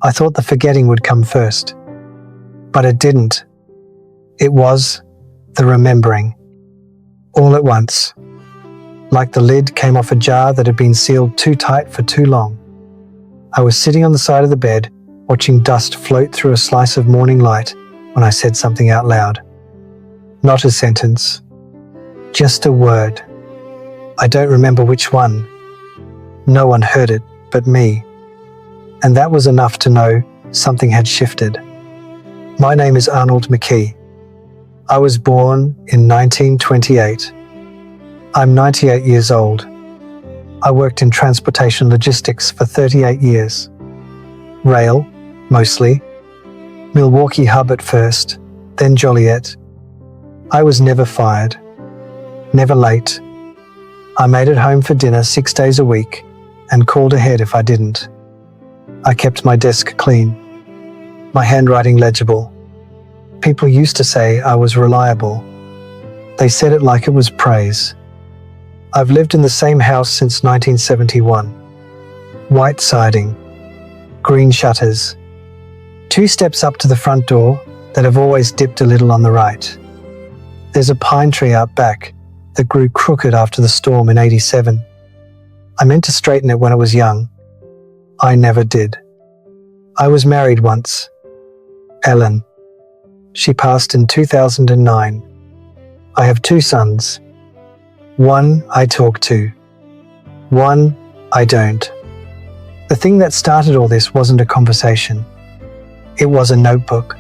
I thought the forgetting would come first, but it didn't. It was the remembering. All at once, like the lid came off a jar that had been sealed too tight for too long. I was sitting on the side of the bed, watching dust float through a slice of morning light when I said something out loud. Not a sentence, just a word. I don't remember which one. No one heard it but me. And that was enough to know something had shifted. My name is Arnold McKee. I was born in 1928. I'm 98 years old. I worked in transportation logistics for 38 years. Rail, mostly. Milwaukee Hub at first, then Joliet. I was never fired, never late. I made it home for dinner 6 days a week and called ahead if I didn't. I kept my desk clean, my handwriting legible. People used to say I was reliable. They said it like it was praise. I've lived in the same house since 1971. White siding, green shutters, 2 steps up to the front door that have always dipped a little on the right. There's a pine tree out back that grew crooked after the storm in '87. I meant to straighten it when I was young. I never did. I was married once. Ellen. She passed in 2009. I have 2 sons. One I talk to. One I don't. The thing that started all this wasn't a conversation. It was a notebook.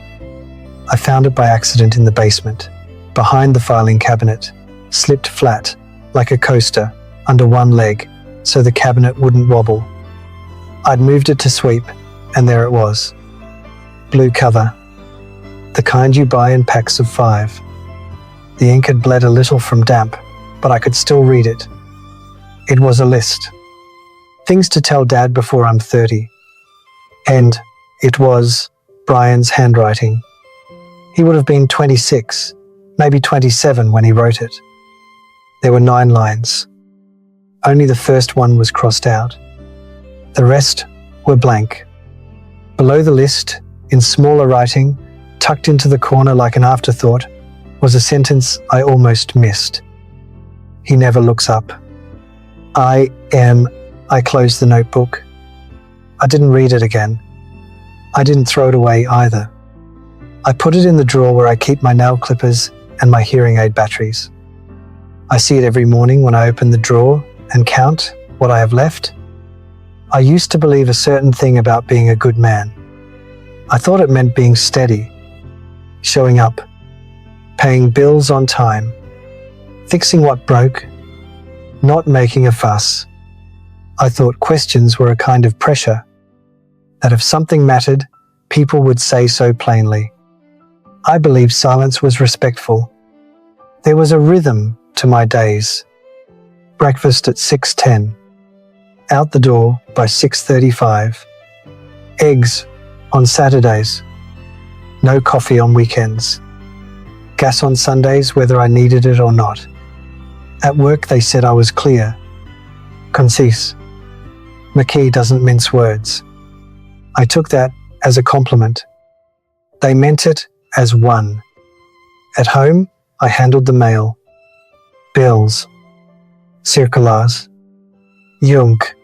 I found it by accident in the basement, behind the filing cabinet, slipped flat, like a coaster, under one leg, so the cabinet wouldn't wobble. I'd moved it to sweep, and there it was. Blue cover. The kind you buy in packs of 5. The ink had bled a little from damp, but I could still read it. It was a list. Things to tell Dad before I'm 30. And it was Brian's handwriting. He would have been 26, maybe 27 when he wrote it. There were 9 lines. Only the first one was crossed out. The rest were blank. Below the list, in smaller writing, tucked into the corner like an afterthought, was a sentence I almost missed. He never looks up. I closed the notebook. I didn't read it again. I didn't throw it away either. I put it in the drawer where I keep my nail clippers and my hearing aid batteries. I see it every morning when I open the drawer and count what I have left. I used to believe a certain thing about being a good man. I thought it meant being steady, showing up, paying bills on time, fixing what broke, not making a fuss. I thought questions were a kind of pressure, that if something mattered, people would say so plainly. I believed silence was respectful. There was a rhythm to my days. Breakfast at 6:10. Out the door by 6:35. Eggs on Saturdays. No coffee on weekends. Gas on Sundays whether I needed it or not. At work they said I was clear. Concise. McKee doesn't mince words. I took that as a compliment. They meant it as one. At home, I handled the mail. Bills. Circulars. Junk.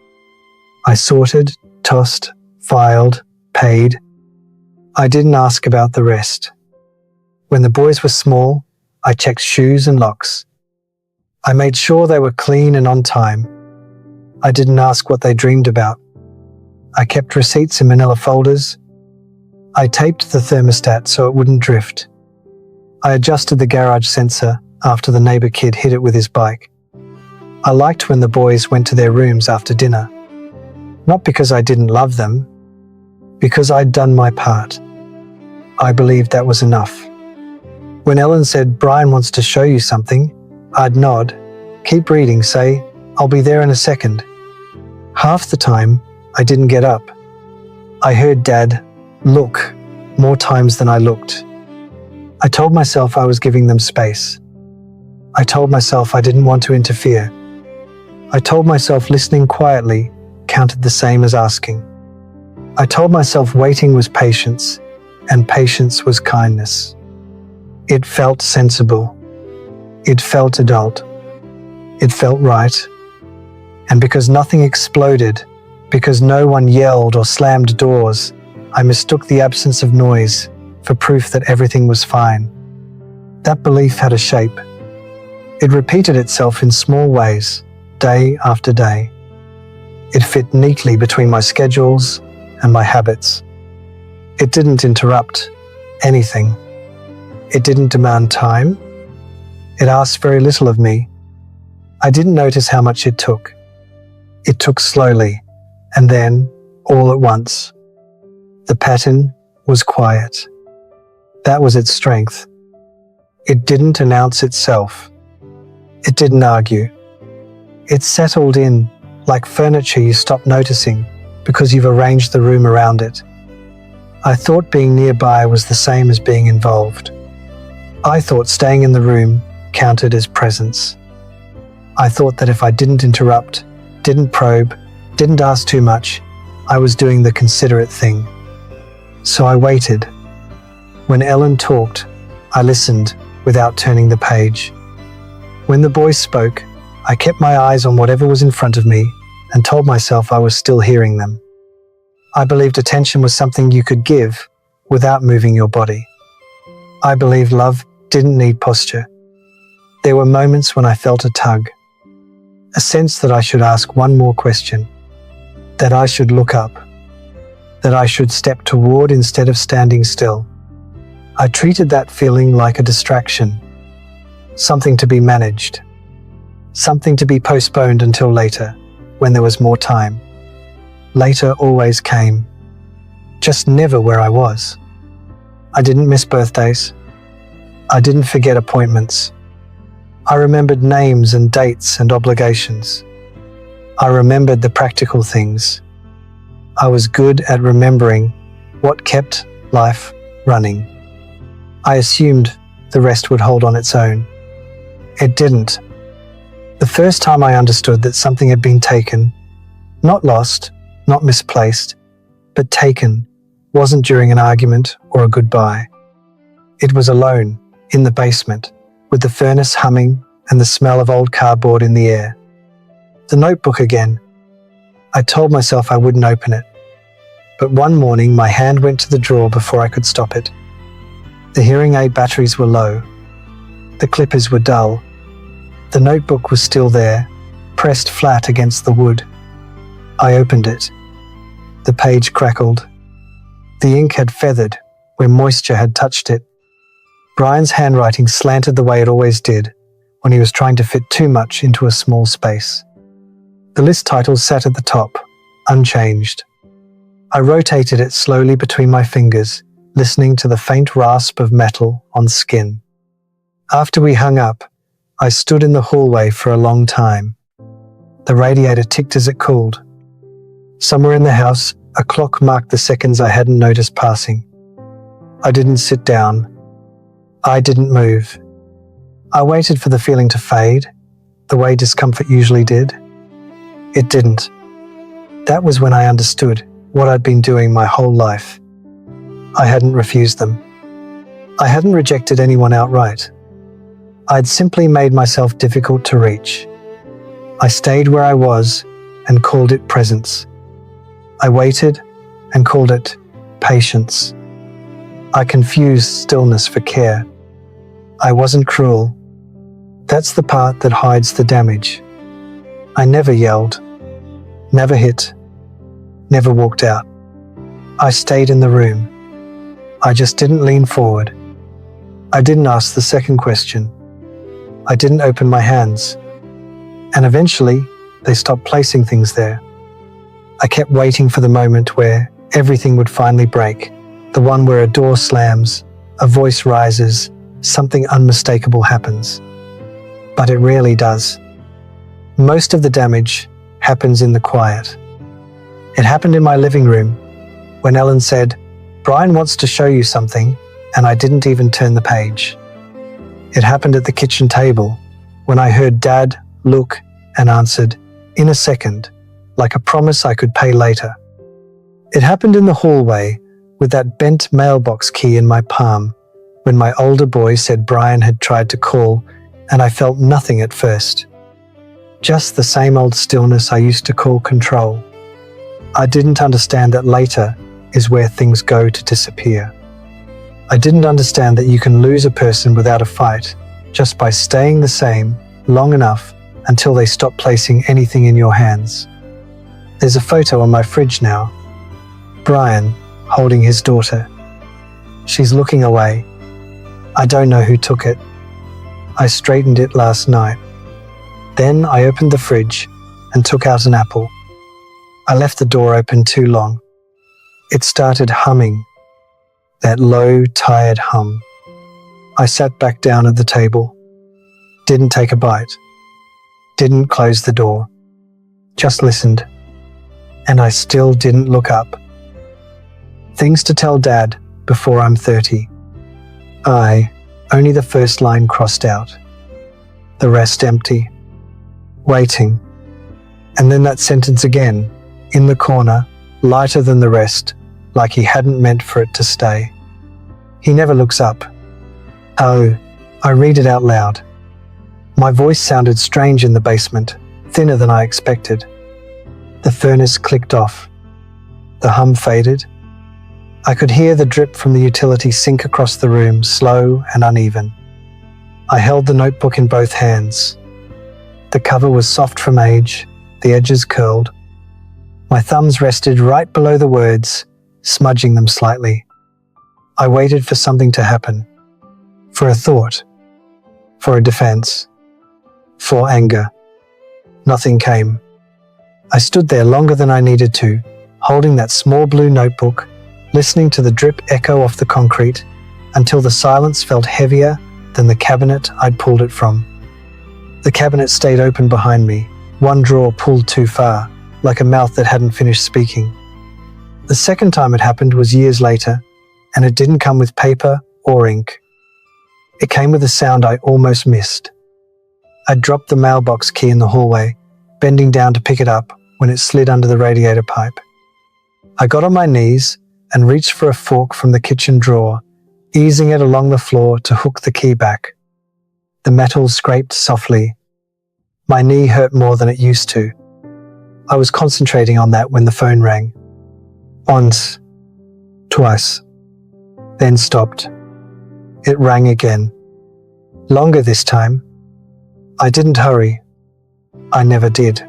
I sorted, tossed, filed, paid. I didn't ask about the rest. When the boys were small, I checked shoes and locks. I made sure they were clean and on time. I didn't ask what they dreamed about. I kept receipts in manila folders. I taped the thermostat so it wouldn't drift. I adjusted the garage sensor after the neighbor kid hit it with his bike. I liked when the boys went to their rooms after dinner. Not because I didn't love them, because I'd done my part. I believed that was enough. When Ellen said, "Brian wants to show you something," I'd nod, keep reading, say, "I'll be there in a second." Half the time, I didn't get up. I heard Dad look more times than I looked. I told myself I was giving them space. I told myself I didn't want to interfere. I told myself listening quietly counted the same as asking. I told myself waiting was patience, and patience was kindness. It felt sensible. It felt adult. It felt right. And because nothing exploded, because no one yelled or slammed doors, I mistook the absence of noise for proof that everything was fine. That belief had a shape. It repeated itself in small ways, day after day. It fit neatly between my schedules and my habits. It didn't interrupt anything. It didn't demand time. It asked very little of me. I didn't notice how much it took. It took slowly, and then, all at once. The pattern was quiet. That was its strength. It didn't announce itself. It didn't argue. It settled in like furniture you stop noticing because you've arranged the room around it. I thought being nearby was the same as being involved. I thought staying in the room counted as presence. I thought that if I didn't interrupt, didn't probe, didn't ask too much, I was doing the considerate thing. So I waited. When Ellen talked, I listened without turning the page. When the boys spoke, I kept my eyes on whatever was in front of me and told myself I was still hearing them. I believed attention was something you could give without moving your body. I believed love didn't need posture. There were moments when I felt a tug, a sense that I should ask one more question, that I should look up, that I should step toward instead of standing still. I treated that feeling like a distraction, something to be managed, something to be postponed until later, when there was more time. Later always came, just never where I was. I didn't miss birthdays. I didn't forget appointments. I remembered names and dates and obligations. I remembered the practical things. I was good at remembering what kept life running. I assumed the rest would hold on its own. It didn't. The first time I understood that something had been taken, not lost, not misplaced, but taken, wasn't during an argument or a goodbye. It was alone, in the basement, with the furnace humming and the smell of old cardboard in the air. The notebook again. I told myself I wouldn't open it. But one morning my hand went to the drawer before I could stop it. The hearing aid batteries were low. The clippers were dull. The notebook was still there, pressed flat against the wood. I opened it. The page crackled. The ink had feathered where moisture had touched it. Brian's handwriting slanted the way it always did when he was trying to fit too much into a small space. The list titles sat at the top, unchanged. I rotated it slowly between my fingers, listening to the faint rasp of metal on skin. After we hung up, I stood in the hallway for a long time. The radiator ticked as it cooled. Somewhere in the house, a clock marked the seconds I hadn't noticed passing. I didn't sit down. I didn't move. I waited for the feeling to fade, the way discomfort usually did. It didn't. That was when I understood what I'd been doing my whole life. I hadn't refused them. I hadn't rejected anyone outright. I'd simply made myself difficult to reach. I stayed where I was and called it presence. I waited and called it patience. I confused stillness for care. I wasn't cruel. That's the part that hides the damage. I never yelled, never hit, never walked out. I stayed in the room. I just didn't lean forward. I didn't ask the second question. I didn't open my hands. And eventually, they stopped placing things there. I kept waiting for the moment where everything would finally break, the one where a door slams, a voice rises, something unmistakable happens. But it rarely does. Most of the damage happens in the quiet. It happened in my living room when Ellen said, "Brian wants to show you something," and I didn't even turn the page. It happened at the kitchen table when I heard Dad look and answered, "In a second," like a promise I could pay later. It happened in the hallway with that bent mailbox key in my palm when my older boy said Brian had tried to call, and I felt nothing at first. Just the same old stillness I used to call control. I didn't understand that later is where things go to disappear. I didn't understand that you can lose a person without a fight just by staying the same long enough until they stop placing anything in your hands. There's a photo on my fridge now. Brian holding his daughter. She's looking away. I don't know who took it. I straightened it last night. Then I opened the fridge and took out an apple. I left the door open too long. It started humming, that low, tired hum. I sat back down at the table, didn't take a bite, didn't close the door, just listened, and I still didn't look up. Things to tell Dad before I'm 30. Only the first line crossed out. The rest empty. Waiting. And then that sentence again, in the corner, lighter than the rest, like he hadn't meant for it to stay. He never looks up. Oh, I read it out loud. My voice sounded strange in the basement, thinner than I expected. The furnace clicked off. The hum faded. I could hear the drip from the utility sink across the room, slow and uneven. I held the notebook in both hands. The cover was soft from age, the edges curled. My thumbs rested right below the words, smudging them slightly. I waited for something to happen. For a thought. For a defense. For anger. Nothing came. I stood there longer than I needed to, holding that small blue notebook, listening to the drip echo off the concrete, until the silence felt heavier than the cabinet I'd pulled it from. The cabinet stayed open behind me, one drawer pulled too far, like a mouth that hadn't finished speaking. The second time it happened was years later, and it didn't come with paper or ink. It came with a sound I almost missed. I dropped the mailbox key in the hallway, bending down to pick it up when it slid under the radiator pipe. I got on my knees and reached for a fork from the kitchen drawer, easing it along the floor to hook the key back. The metal scraped softly. My knee hurt more than it used to. I was concentrating on that when the phone rang. Once. Twice. Then stopped. It rang again. Longer this time. I didn't hurry. I never did.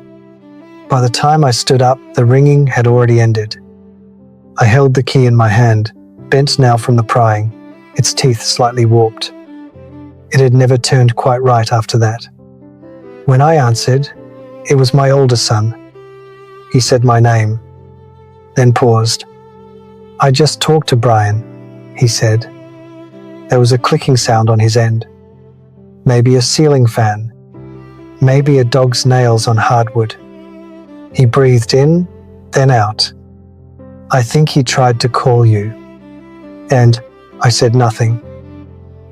By the time I stood up, the ringing had already ended. I held the key in my hand, bent now from the prying, its teeth slightly warped. It had never turned quite right after that. When I answered, it was my older son. He said my name, then paused. "I just talked to Brian," he said. There was a clicking sound on his end. Maybe a ceiling fan. Maybe a dog's nails on hardwood. He breathed in, then out. "I think he tried to call you." And I said nothing.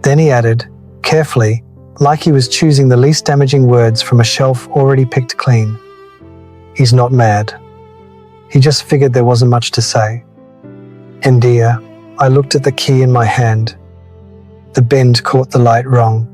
Then he added, carefully, like he was choosing the least damaging words from a shelf already picked clean. "He's not mad. He just figured there wasn't much to say." And dear, I looked at the key in my hand. The bend caught the light wrong.